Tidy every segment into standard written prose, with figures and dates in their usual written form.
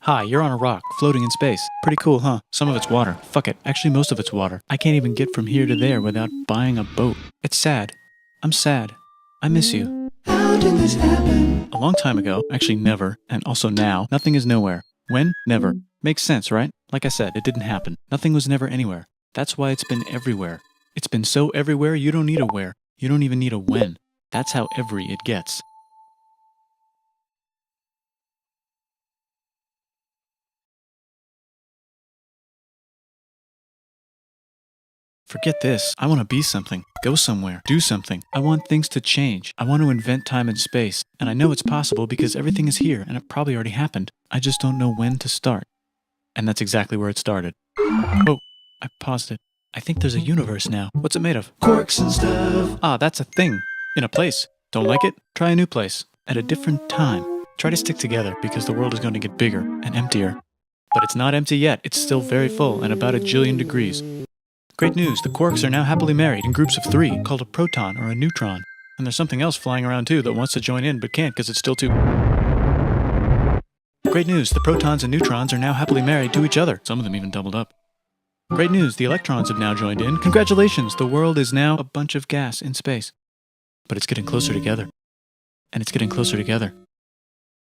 Hi, you're on a rock, floating in space. Pretty cool, huh? Some of it's water. Fuck it. Actually, most of it's water. I can't even get from here to there without buying a boat. It's sad. I'm sad. I miss you. How did this happen? A long time ago, actually never, and also now, nothing is nowhere. When? Never. Makes sense, right? Like I said, it didn't happen. Nothing was never anywhere. That's why it's been everywhere. It's been so everywhere you don't need a where. You don't even need a when. That's how every it gets. Forget this. I want to be something. Go somewhere. Do something. I want things to change. I want to invent time and space. And I know it's possible because everything is here and it probably already happened. I just don't know when to start. And that's exactly where it started. Oh, I paused it. I think there's a universe now. What's it made of? Quarks and stuff. Ah, that's a thing. In a place. Don't like it? Try a new place. At a different time. Try to stick together because the world is going to get bigger and emptier. But it's not empty yet. It's still very full and about 1 jillion degrees. Great news, the quarks are now happily married in groups of 3, called a proton or a neutron. And there's something else flying around too that wants to join in but can't because it's still too... Great news, the protons and neutrons are now happily married to each other. Some of them even doubled up. Great news, the electrons have now joined in. Congratulations, the world is now a bunch of gas in space. But it's getting closer together. And it's getting closer together.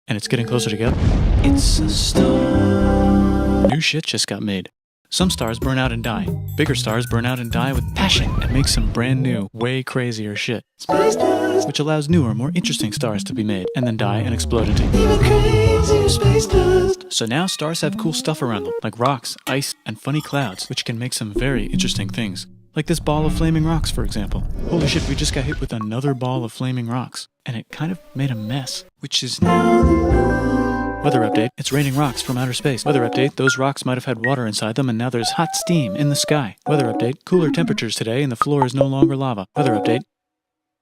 And it's getting closer together. It's a star. New shit just got made. Some stars burn out and die. Bigger stars burn out and die with passion and make some brand new, way crazier shit. Space dust. Which allows newer, more interesting stars to be made and then die and explode into... Even crazier space dust. So now stars have cool stuff around them, like rocks, ice, and funny clouds, which can make some very interesting things. Like this ball of flaming rocks, for example. Holy shit, we just got hit with another ball of flaming rocks. And it kind of made a mess, which is now the moon. Weather update, it's raining rocks from outer space. Weather update, those rocks might have had water inside them and now there's hot steam in the sky. Weather update, cooler temperatures today and the floor is no longer lava. Weather update,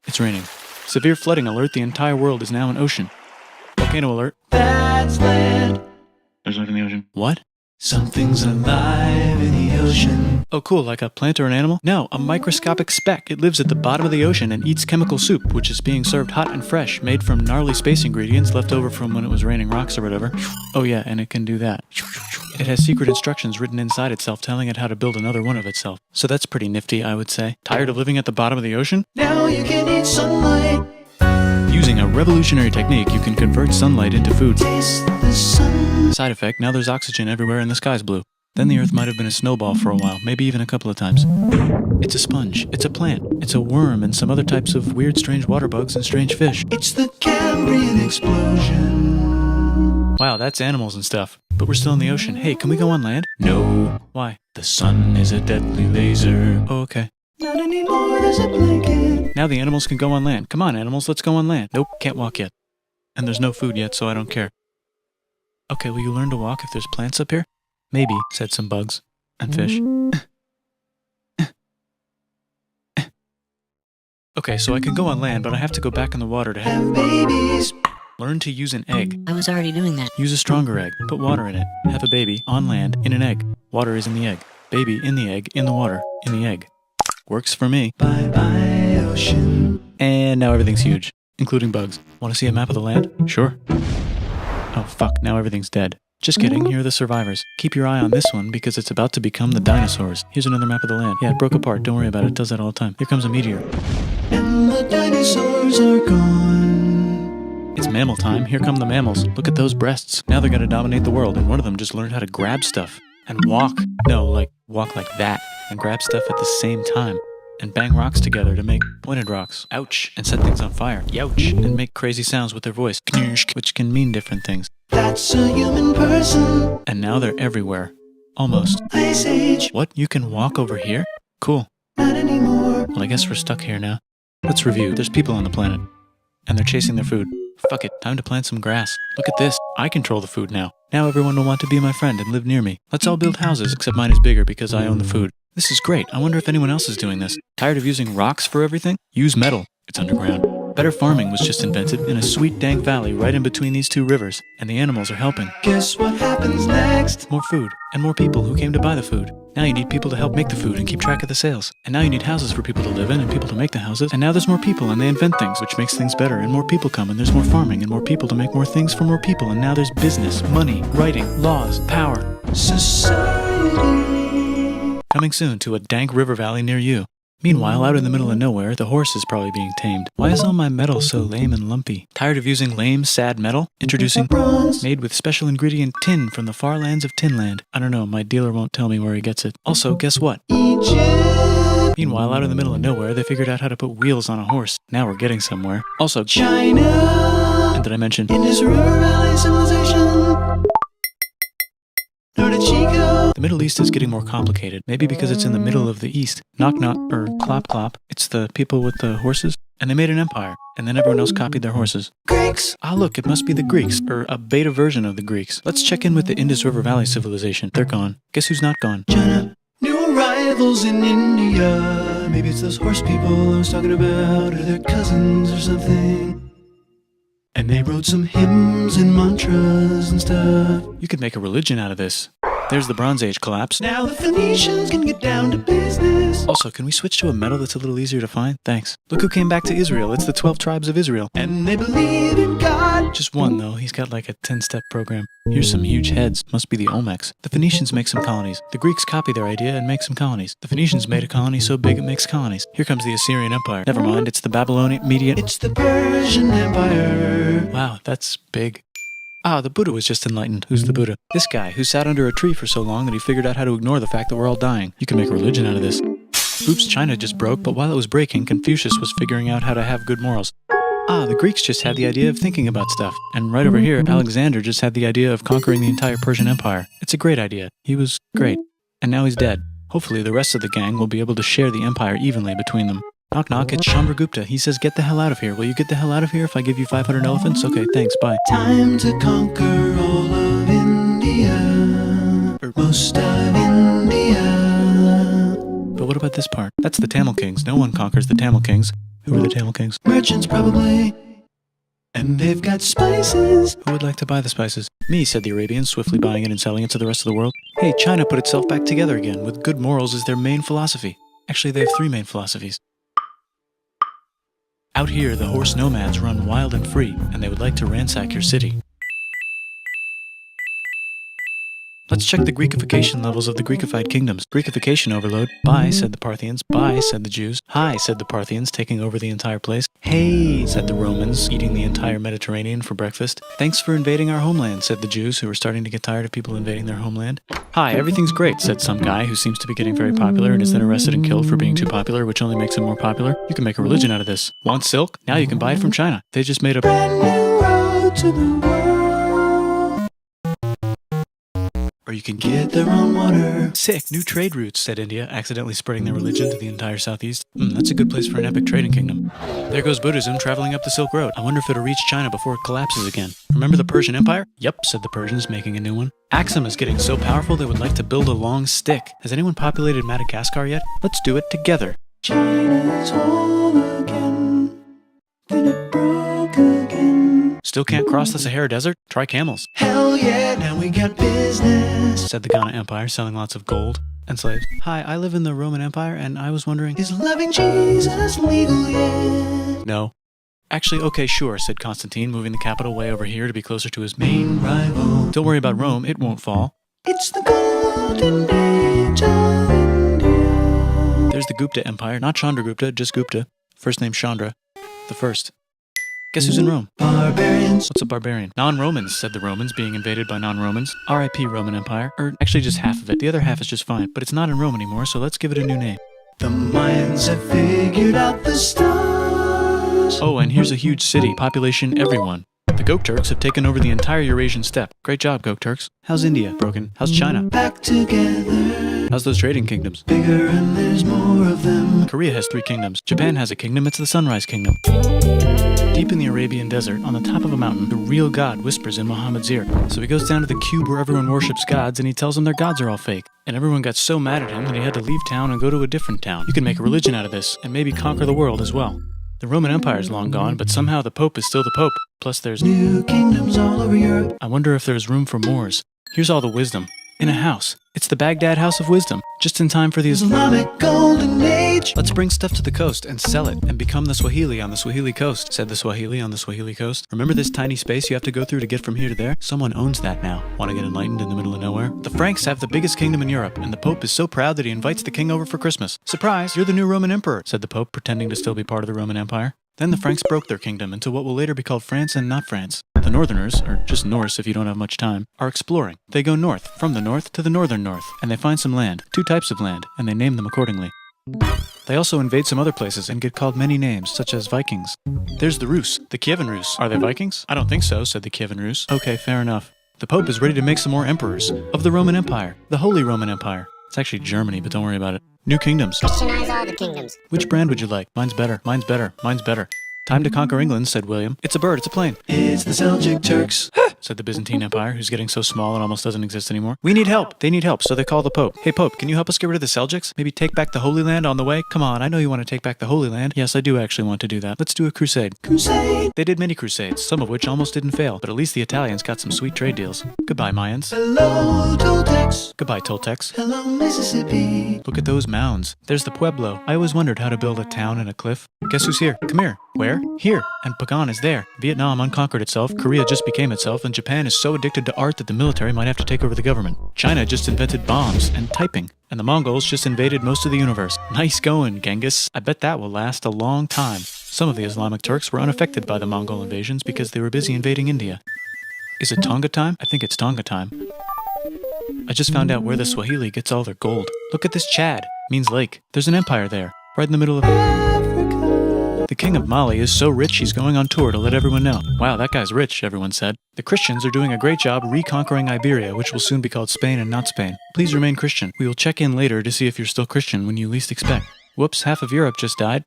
it's raining. Severe flooding alert, the entire world is now an ocean. Volcano alert. That's land. There's life in the ocean. What? Something's alive in the ocean. Oh cool, like a plant or an animal? No, a microscopic speck. It lives at the bottom of the ocean and eats chemical soup, which is being served hot and fresh, made from gnarly space ingredients left over from when it was raining rocks or whatever. Oh yeah, and it can do that. It has secret instructions written inside itself telling it how to build another one of itself. So that's pretty nifty, I would say. Tired of living at the bottom of the ocean? Now you can eat sunlight. Using a revolutionary technique, you can convert sunlight into food. Taste the sun. Side effect, now there's oxygen everywhere and the sky's blue. Then the Earth might have been a snowball for a while, maybe even a couple of times. It's a sponge, it's a plant, it's a worm and some other types of weird strange water bugs and strange fish. It's the Cambrian explosion. Wow, that's animals and stuff. But we're still in the ocean. Hey, can we go on land? No. Why? The sun is a deadly laser. Oh, okay. Not anymore, there's a blanket. Now the animals can go on land. Come on, animals, let's go on land. Nope, can't walk yet. And there's no food yet, so I don't care. Okay, will you learn to walk if there's plants up here? Maybe, said some bugs. And fish. Okay, so I can go on land, but I have to go back in the water to Have babies. learn to use an egg. I was already doing that. Use a stronger egg. Put water in it. Have a baby on land in an egg. Water is in the egg. Baby in the egg, in the water, in the egg. Works for me. Bye bye ocean. And now everything's huge, including bugs. Want to see a map of the land? Sure. Oh fuck, now everything's dead. Just kidding, here are the survivors. Keep your eye on this one because it's about to become the dinosaurs. Here's another map of the land. Yeah, it broke apart, don't worry about it, it does that all the time. Here comes a meteor. And the dinosaurs are gone. It's mammal time, here come the mammals. Look at those breasts. Now they're gonna dominate the world, and one of them just learned how to grab stuff. And walk. No, like, walk like that. And grab stuff at the same time. And bang rocks together to make pointed rocks. Ouch. And set things on fire. Youch. And make crazy sounds with their voice. Knirsch, which can mean different things. That's a human person. And now they're everywhere. Almost. Ice Age. What? You can walk over here? Cool. Not anymore. Well, I guess we're stuck here now. Let's review. There's people on the planet. And they're chasing their food. Fuck it. Time to plant some grass. Look at this. I control the food now. Now everyone will want to be my friend and live near me. Let's all build houses, except mine is bigger because I own the food. This is great. I wonder if anyone else is doing this. Tired of using rocks for everything? Use metal. It's underground. Better farming was just invented in a sweet dank valley right in between these two rivers, and the animals are helping. Guess what happens next? More food, and more people who came to buy the food. Now you need people to help make the food and keep track of the sales. And now you need houses for people to live in and people to make the houses. And now there's more people and they invent things, which makes things better. And more people come and there's more farming and more people to make more things for more people. And now there's business, money, writing, laws, power. Society. Coming soon to a dank river valley near you. Meanwhile, out in the middle of nowhere, the horse is probably being tamed. Why is all my metal so lame and lumpy? Tired of using lame, sad metal? Introducing Bronze. made with special ingredient tin from the far lands of Tinland. I don't know, my dealer won't tell me where he gets it. Also, guess what? Egypt. Meanwhile, out in the middle of nowhere, they figured out how to put wheels on a horse. Now we're getting somewhere. Also, China. and did I mention? Indus River Valley Civilization. Norte Chico. The Middle East is getting more complicated. Maybe because it's in the middle of the East. Knock knock, or clop clop. It's the people with the horses. And they made an empire. And then everyone else copied their horses. Greeks. Ah, look, it must be the Greeks, or a beta version of the Greeks. Let's check in with the Indus River Valley civilization. They're gone. Guess who's not gone? China. New arrivals in India. Maybe it's those horse people I was talking about, or their cousins or something. And they wrote some hymns and mantras and stuff. You could make a religion out of this. There's the Bronze Age collapse. Now the Phoenicians can get down to business. Also, can we switch to a metal that's a little easier to find? Thanks. Look who came back to Israel. It's the 12 tribes of Israel. And they believe in God. Just one, though. He's got like a 10-step program. Here's some huge heads. Must be the Olmecs. The Phoenicians make some colonies. The Greeks copy their idea and make some colonies. The Phoenicians made a colony so big it makes colonies. Here comes the Assyrian Empire. Never mind, it's the Babylonian Median. It's the Persian Empire. Wow, that's big. Ah, the Buddha was just enlightened. Who's the Buddha? This guy, who sat under a tree for so long that he figured out how to ignore the fact that we're all dying. You can make a religion out of this. Oops, China just broke, but while it was breaking, Confucius was figuring out how to have good morals. Ah, the Greeks just had the idea of thinking about stuff. And right over here, Alexander just had the idea of conquering the entire Persian Empire. It's a great idea. He was great. And now he's dead. Hopefully the rest of the gang will be able to share the empire evenly between them. Knock knock, it's Chandragupta. He says, get the hell out of here. Will you get the hell out of here if I give you 500 elephants? Okay, thanks, bye. Time to conquer all of India. Or most of India. But what about this part? That's the Tamil Kings. No one conquers the Tamil Kings. Who are the Tamil Kings? Merchants probably. And they've got spices. Who would like to buy the spices? Me, said the Arabians, swiftly buying it and selling it to the rest of the world. Hey, China put itself back together again, with good morals as their main philosophy. Actually, they have 3 main philosophies. Out here, the horse nomads run wild and free, and they would like to ransack your city. Let's check the Greekification levels of the Greekified kingdoms. Greekification overload. Bye, said the Parthians. Bye, said the Jews. Hi, said the Parthians, taking over the entire place. Hey, said the Romans, eating the entire Mediterranean for breakfast. Thanks for invading our homeland, said the Jews, who were starting to get tired of people invading their homeland. Hi, everything's great, said some guy who seems to be getting very popular and is then arrested and killed for being too popular, which only makes him more popular. You can make a religion out of this. Want silk? Now you can buy it from China. They just made a Brand new road to the world. or you can Get their own water. Sick, new trade routes, said India, accidentally spreading their religion to the entire southeast. That's a good place for an epic trading kingdom. There goes Buddhism traveling up the Silk Road. I wonder if it'll reach China before it collapses again. Remember the Persian Empire? Yep, said the Persians, making a new one. Axum is getting so powerful they would like to build a long stick. Has anyone populated Madagascar yet? Let's do it together. China's whole again. Then it broke again. Still can't cross the Sahara Desert? Try camels, Hell yeah, now we got business. said the Ghana Empire, selling lots of gold and slaves. Hi, I live in the Roman Empire, and I was wondering... Is loving Jesus legal yet? No. Actually, okay, sure, said Constantine, moving the capital way over here to be closer to his main... Rival. Don't worry about Rome, it won't fall. It's the golden age of India. There's the Gupta Empire, not Chandragupta, just Gupta. First name Chandra. The first. Guess who's in Rome? Barbarians. What's a barbarian? Non-Romans, said the Romans, being invaded by non-Romans. R.I.P. Roman Empire. Or actually just half of it. The other half is just fine. But it's not in Rome anymore, so let's give it a new name. The Mayans have figured out the stars. Oh, and here's a huge city. Population everyone. The Gokturks have taken over the entire Eurasian steppe. Great job, Gokturks. How's India? Broken. How's China? Back together. How's those trading kingdoms? Bigger and there's more of them. Korea has 3 kingdoms. Japan has a kingdom. It's the Sunrise Kingdom. Deep in the Arabian desert, on the top of a mountain, the real God whispers in Muhammad's ear. So he goes down to the cube where everyone worships gods, and he tells them their gods are all fake. And everyone got so mad at him that he had to leave town and go to a different town. You can make a religion out of this, and maybe conquer the world as well. The Roman Empire is long gone, but somehow the Pope is still the Pope. Plus there's... New kingdoms all over Europe. I wonder if there's room for Moors. Here's all the wisdom. In a house. It's the Baghdad House of Wisdom, just in time for the Islamic Golden Age. Let's bring stuff to the coast and sell it and become the Swahili on the Swahili coast, said the Swahili on the Swahili coast. Remember this tiny space you have to go through to get from here to there? Someone owns that now. Want to get enlightened in the middle of nowhere? The Franks have the biggest kingdom in Europe, and the Pope is so proud that he invites the king over for Christmas. Surprise, you're the new Roman emperor, said the Pope, pretending to still be part of the Roman Empire. Then the Franks broke their kingdom into what will later be called France and not France. The Northerners, or just Norse if you don't have much time, are exploring. They go north, from the north to the northern north, and they find some land, 2 types of land, and they name them accordingly. They also invade some other places and get called many names, such as Vikings. There's the Rus, the Kievan Rus. Are they Vikings? I don't think so, said the Kievan Rus. Okay, fair enough. The Pope is ready to make some more emperors of the Roman Empire, the Holy Roman Empire. It's actually Germany, but don't worry about it. New kingdoms. Christianize all the kingdoms. Which brand would you like? Mine's better, mine's better, mine's better. Time to conquer England, said William. It's a bird, it's a plane. It's the Seljuk Turks. Said the Byzantine Empire, who's getting so small it almost doesn't exist anymore. We need help. They need help, so they call the Pope. Hey Pope, can you help us get rid of the Seljuks? Maybe take back the Holy Land on the way? Come on, I know you want to take back the Holy Land. Yes, I do actually want to do that. Let's do a crusade. Crusade. They did many crusades, some of which almost didn't fail, but at least the Italians got some sweet trade deals. Goodbye, Mayans. Hello, Toltecs. Goodbye, Toltecs. Hello, Mississippi. Look at those mounds. There's the Pueblo. I always wondered how to build a town in a cliff. Guess who's here? Come here. Where? Here. And Pagan is there. Vietnam unconquered itself, Korea just became itself, and Japan is so addicted to art that the military might have to take over the government. China just invented bombs and typing. And the Mongols just invaded most of the universe. Nice going, Genghis. I bet that will last a long time. Some of the Islamic Turks were unaffected by the Mongol invasions because they were busy invading India. Is it Tonga time? I think it's Tonga time. I just found out where the Swahili gets all their gold. Look at this Chad. Means lake. There's an empire there, right in the middle of Africa. The king of Mali is so rich he's going on tour to let everyone know. Wow, that guy's rich, everyone said. The Christians are doing a great job reconquering Iberia, which will soon be called Spain and not Spain. Please remain Christian. We will check in later to see if you're still Christian when you least expect. Whoops, half of Europe just died.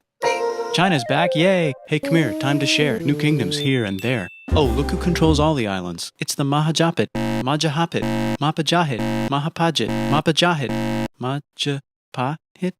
China's back, yay! Hey, come here, time to share. New kingdoms here and there. Oh, look who controls all the islands. It's the Mahajapit, Majahapit, Mapajahit, Mahapajit, Mapajahit, Majapahit.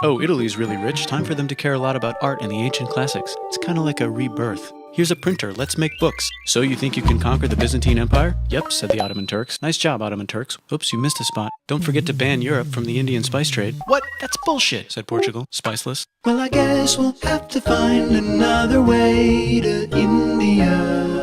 Oh, Italy's really rich. Time for them to care a lot about art and the ancient classics. It's kind of like a rebirth. Here's a printer, let's make books. So you think you can conquer the Byzantine Empire? Yep, said the Ottoman Turks. Nice job, Ottoman Turks. Oops, you missed a spot. Don't forget to ban Europe from the Indian spice trade. What? That's bullshit, said Portugal, spiceless. Well, I guess we'll have to find another way to India.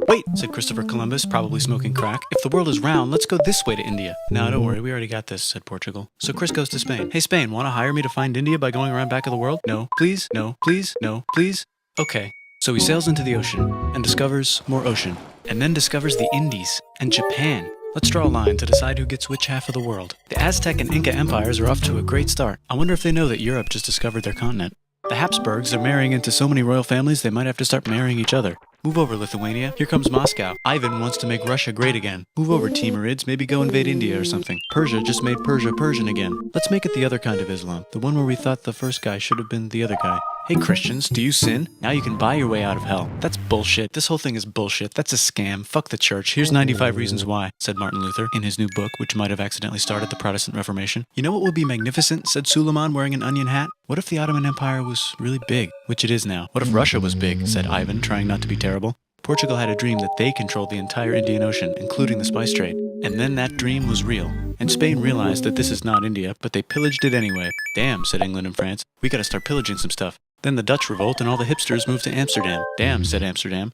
Wait, said Christopher Columbus, probably smoking crack. If the world is round, let's go this way to India. No, don't worry, we already got this, said Portugal. So Chris goes to Spain. Hey, Spain, want to hire me to find India by going around back of the world? No, please, no, please, no, please. Okay. So he sails into the ocean and discovers more ocean, and then discovers the Indies and Japan. Let's draw a line to decide who gets which half of the world. The Aztec and Inca empires are off to a great start. I wonder if they know that Europe just discovered their continent. The Habsburgs are marrying into so many royal families they might have to start marrying each other. Move over, Lithuania. Here comes Moscow. Ivan wants to make Russia great again. Move over, Timurids. Maybe go invade India or something. Persia just made Persia Persian again. Let's make it the other kind of Islam. The one where we thought the first guy should have been the other guy. Hey Christians, do you sin? Now you can buy your way out of hell. That's bullshit. This whole thing is bullshit. That's a scam. Fuck the church. Here's 95 Reasons Why, said Martin Luther in his new book, which might have accidentally started the Protestant Reformation. You know what would be magnificent, said Suleiman wearing an onion hat? What if the Ottoman Empire was really big, which it is now? What if Russia was big, said Ivan, trying not to be terrible. Portugal had a dream that they controlled the entire Indian Ocean, including the spice trade. And then that dream was real. And Spain realized that this is not India, but they pillaged it anyway. Damn, said England and France. We gotta start pillaging some stuff. Then the Dutch revolt and all the hipsters moved to Amsterdam. Damn, said Amsterdam.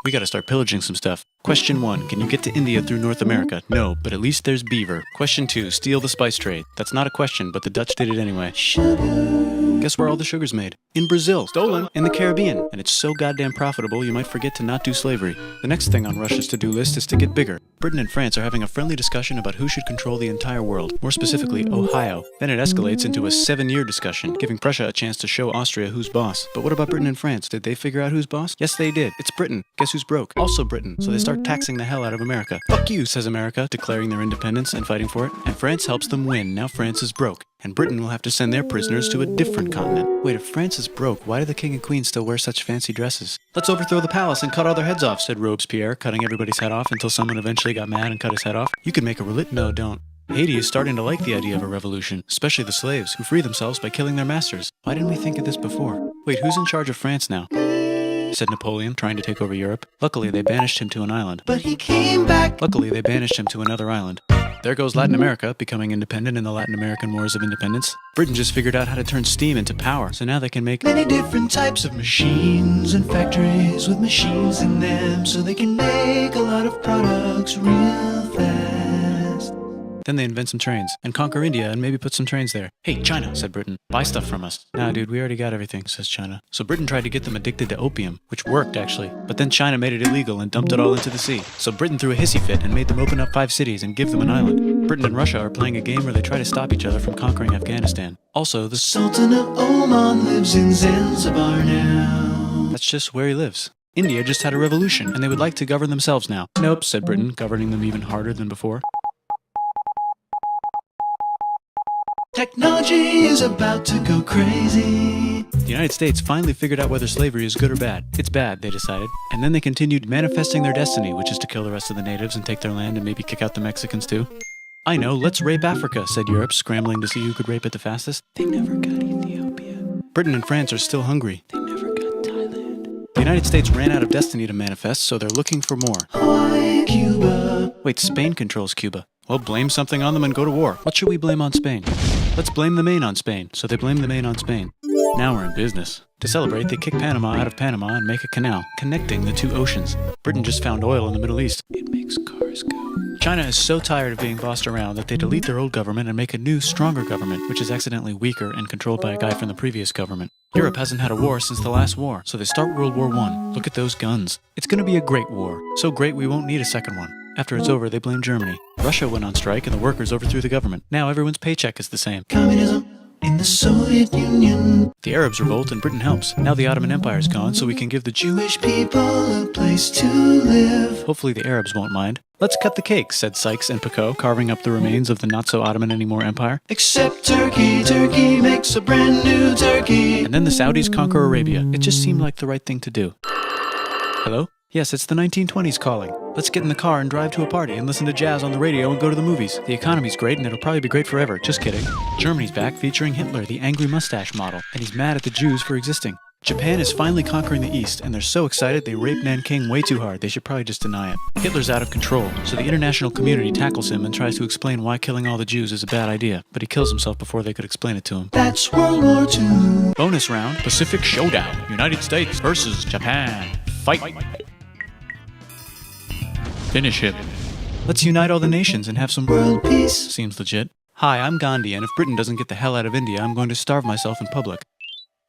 We gotta start pillaging some stuff. Question 1, can you get to India through North America? No, but at least there's beaver. Question 2, steal the spice trade. That's not a question, but the Dutch did it anyway. Guess where all the sugar's made? In Brazil. Stolen. In the Caribbean. And it's so goddamn profitable you might forget to not do slavery. The next thing on Russia's to-do list is to get bigger. Britain and France are having a friendly discussion about who should control the entire world, more specifically Ohio. Then it escalates into a 7-year discussion, giving Prussia a chance to show Austria who's boss. But what about Britain and France? Did they figure out who's boss? Yes, they did. It's Britain. Guess who's broke? Also Britain. So they start taxing the hell out of America. Fuck you, says America, declaring their independence and fighting for it. And France helps them win. Now France is broke. And Britain will have to send their prisoners to a different continent. Wait, if France is broke, why do the king and queen still wear such fancy dresses? Let's overthrow the palace and cut all their heads off, said Robespierre, cutting everybody's head off until someone eventually got mad and cut his head off. You could make a No, don't. Haiti is starting to like the idea of a revolution, especially the slaves, who free themselves by killing their masters. Why didn't we think of this before? Wait, who's in charge of France now? Said Napoleon, trying to take over Europe. Luckily, they banished him to an island. But he came back. Luckily, they banished him to another island. There goes Latin America, becoming independent in the Latin American Wars of Independence. Britain just figured out how to turn steam into power, so now they can make many different types of machines and factories with machines in them, so they can make a lot of products real fast. Then they invent some trains, and conquer India and maybe put some trains there. Hey, China, said Britain, buy stuff from us. Nah, dude, we already got everything, says China. So Britain tried to get them addicted to opium, which worked, actually. But then China made it illegal and dumped it all into the sea. So Britain threw a hissy fit and made them open up 5 cities and give them an island. Britain and Russia are playing a game where they try to stop each other from conquering Afghanistan. Also, the Sultan of Oman lives in Zanzibar now. That's just where he lives. India just had a revolution, and they would like to govern themselves now. Nope, said Britain, governing them even harder than before. Technology is about to go crazy. The United States finally figured out whether slavery is good or bad. It's bad, they decided. And then they continued manifesting their destiny, which is to kill the rest of the natives and take their land and maybe kick out the Mexicans too. I know, let's rape Africa, said Europe, scrambling to see who could rape it the fastest. They never got Ethiopia. Britain and France are still hungry. They never got Thailand. The United States ran out of destiny to manifest, so they're looking for more. Hawaii, Cuba. Wait, Spain controls Cuba. Well, blame something on them and go to war. What should we blame on Spain? Let's blame the Maine on Spain. So they blame the Maine on Spain. Now we're in business. To celebrate, they kick Panama out of Panama and make a canal, connecting the 2 oceans. Britain just found oil in the Middle East. It makes cars go. China is so tired of being bossed around that they delete their old government and make a new, stronger government, which is accidentally weaker and controlled by a guy from the previous government. Europe hasn't had a war since the last war, so they start World War I. Look at those guns. It's gonna be a great war. So great we won't need a second one. After it's over, they blame Germany. Russia went on strike and the workers overthrew the government. Now everyone's paycheck is the same. Communism in the Soviet Union. The Arabs revolt and Britain helps. Now the Ottoman Empire's gone, so we can give the Jewish people a place to live. Hopefully the Arabs won't mind. Let's cut the cake, said Sykes and Picot, carving up the remains of the not-so-Ottoman-anymore empire. Except Turkey. Turkey makes a brand new Turkey. And then the Saudis conquer Arabia. It just seemed like the right thing to do. Hello? Yes, it's the 1920s calling. Let's get in the car and drive to a party and listen to jazz on the radio and go to the movies. The economy's great and it'll probably be great forever. Just kidding. Germany's back featuring Hitler, the angry mustache model, and he's mad at the Jews for existing. Japan is finally conquering the East, and they're so excited they rape Nanking way too hard. They should probably just deny it. Hitler's out of control, so the international community tackles him and tries to explain why killing all the Jews is a bad idea, but he kills himself before they could explain it to him. That's World War II. Bonus round, Pacific Showdown. United States versus Japan. Fight! Finish him. Let's unite all the nations and have some World peace. Seems legit. Hi, I'm Gandhi, and if Britain doesn't get the hell out of India, I'm going to starve myself in public.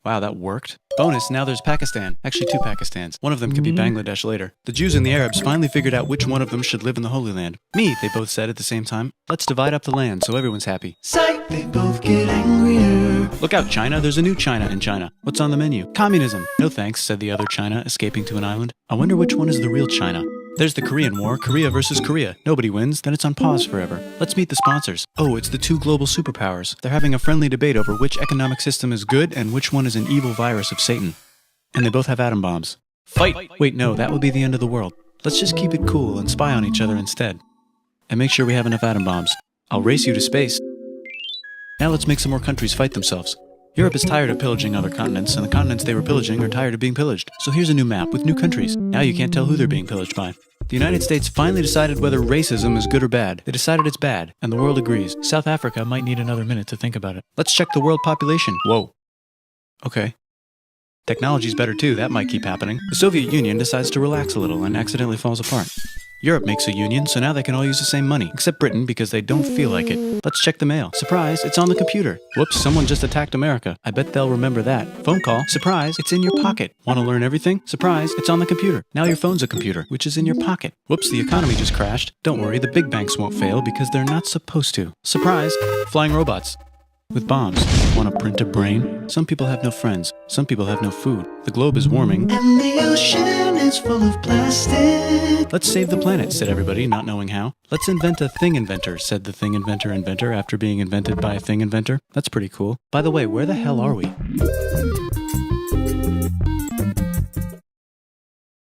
Wow, that worked. Bonus, now there's Pakistan. Actually, 2 Pakistans. One of them could be Bangladesh later. The Jews and the Arabs finally figured out which one of them should live in the Holy Land. Me, they both said at the same time. Let's divide up the land so everyone's happy. Psych, they both get angrier. Look out, China. There's a new China in China. What's on the menu? Communism. No thanks, said the other China, escaping to an island. I wonder which one is the real China. There's the Korean War, Korea versus Korea. Nobody wins, then it's on pause forever. Let's meet the sponsors. Oh, it's the 2 global superpowers. They're having a friendly debate over which economic system is good and which one is an evil virus of Satan. And they both have atom bombs. Fight! Wait, no, that would be the end of the world. Let's just keep it cool and spy on each other instead. And make sure we have enough atom bombs. I'll race you to space. Now let's make some more countries fight themselves. Europe is tired of pillaging other continents, and the continents they were pillaging are tired of being pillaged. So here's a new map with new countries. Now you can't tell who they're being pillaged by. The United States finally decided whether racism is good or bad. They decided it's bad, and the world agrees. South Africa might need another minute to think about it. Let's check the world population. Whoa. Okay. Technology's better too, that might keep happening. The Soviet Union decides to relax a little and accidentally falls apart. Europe makes a union, so now they can all use the same money, except Britain because they don't feel like it. Let's check the mail. Surprise, it's on the computer. Whoops, someone just attacked America. I bet they'll remember that. Phone call. Surprise, it's in your pocket. Want to learn everything? Surprise, it's on the computer. Now your phone's a computer, which is in your pocket. Whoops, the economy just crashed. Don't worry, the big banks won't fail because they're not supposed to. Surprise, flying robots. With bombs. Want to print a brain? Some people have no friends. Some people have no food. The globe is warming. And the ocean is full of plastic. Let's save the planet, said everybody, not knowing how. Let's invent a thing inventor, said the thing inventor after being invented by a thing inventor. That's pretty cool. By the way, where the hell are we?